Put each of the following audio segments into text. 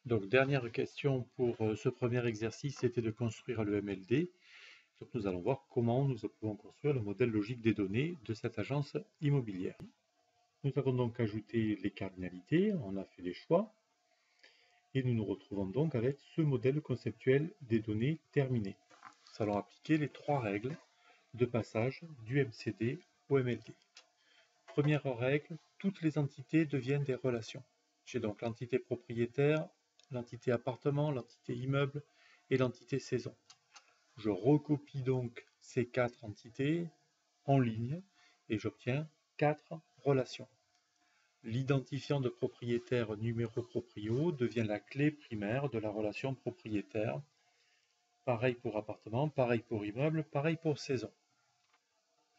Donc, dernière question pour ce premier exercice, c'était de construire le MLD. Donc, nous allons voir comment nous pouvons construire le modèle logique des données de cette agence immobilière. Nous avons donc ajouté les cardinalités, on a fait des choix, et nous nous retrouvons donc avec ce modèle conceptuel des données terminé. Nous allons appliquer les trois règles de passage du MCD au MLD. Première règle, toutes les entités deviennent des relations. J'ai donc l'entité propriétaire, l'entité appartement, l'entité immeuble et l'entité saison. Je recopie donc ces quatre entités en ligne et j'obtiens quatre relations. L'identifiant de propriétaire numéro proprio devient la clé primaire de la relation propriétaire. Pareil pour appartement, pareil pour immeuble, pareil pour saison.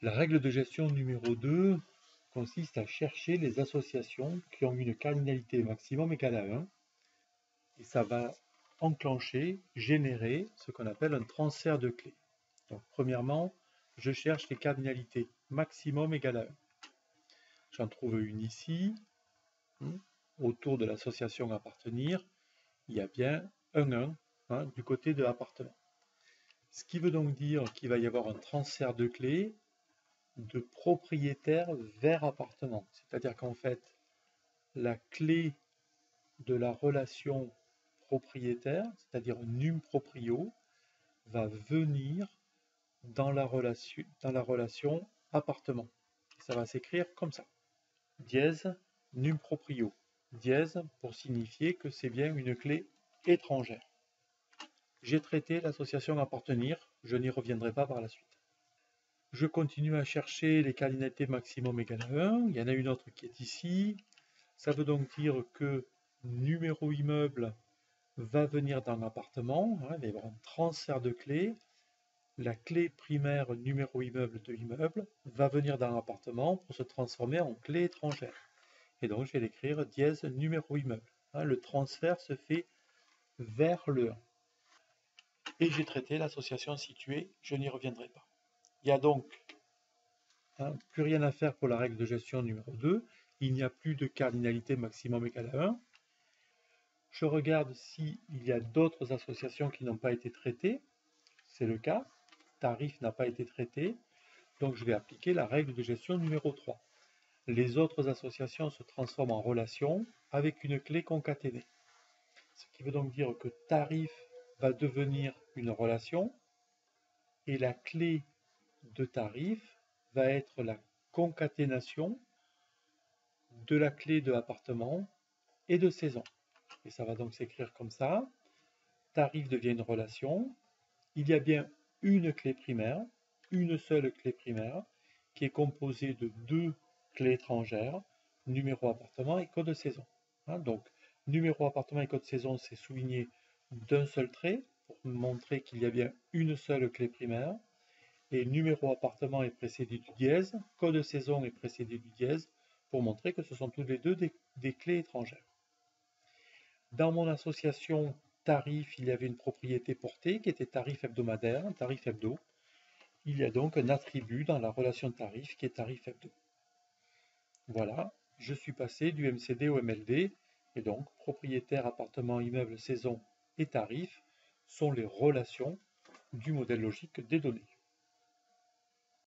La règle de gestion numéro 2 consiste à chercher les associations qui ont une cardinalité maximum égale à 1 et ça va enclencher, générer ce qu'on appelle un transfert de clés. Donc premièrement, je cherche les cardinalités maximum égale à 1. J'en trouve une ici, autour de l'association appartenir, il y a bien un 1 du côté de appartement. Ce qui veut donc dire qu'il va y avoir un transfert de clés de propriétaire vers appartement. C'est-à-dire qu'en fait, la clé de la relation propriétaire, c'est-à-dire num proprio, va venir dans la relation appartement. Ça va s'écrire comme ça. Dièse num proprio. Dièse pour signifier que c'est bien une clé étrangère. J'ai traité l'association appartenir, je n'y reviendrai pas par la suite. Je continue à chercher les cardinalités maximum égale à 1. Il y en a une autre qui est ici. Ça veut donc dire que numéro immeuble va venir dans l'appartement. Il va y avoir un transfert de clé. La clé primaire numéro immeuble de l'immeuble va venir dans l'appartement pour se transformer en clé étrangère. Et donc je vais l'écrire dièse numéro immeuble. Le transfert se fait vers le 1. Et j'ai traité l'association située, je n'y reviendrai pas. Il y a donc plus rien à faire pour la règle de gestion numéro 2. Il n'y a plus de cardinalité maximum égale à 1. Je regarde s'il y a d'autres associations qui n'ont pas été traitées. C'est le cas. Tarif n'a pas été traité. Donc je vais appliquer la règle de gestion numéro 3. Les autres associations se transforment en relation avec une clé concaténée. Ce qui veut donc dire que tarif va devenir une relation et la clé de tarif va être la concaténation de la clé de appartement et de saison. Et ça va donc s'écrire comme ça. Tarif devient une relation. Il y a bien une clé primaire, une seule clé primaire, qui est composée de deux clés étrangères, numéro appartement et code saison. Donc, numéro appartement et code saison, c'est souligné d'un seul trait pour montrer qu'il y a bien une seule clé primaire. Et numéro appartement est précédé du dièse, code saison est précédé du dièse, pour montrer que ce sont tous les deux des clés étrangères. Dans mon association tarif, il y avait une propriété portée qui était tarif hebdomadaire, tarif hebdo. Il y a donc un attribut dans la relation tarif qui est tarif hebdo. Voilà, je suis passé du MCD au MLD, et donc propriétaire, appartement, immeuble, saison et tarif sont les relations du modèle logique des données.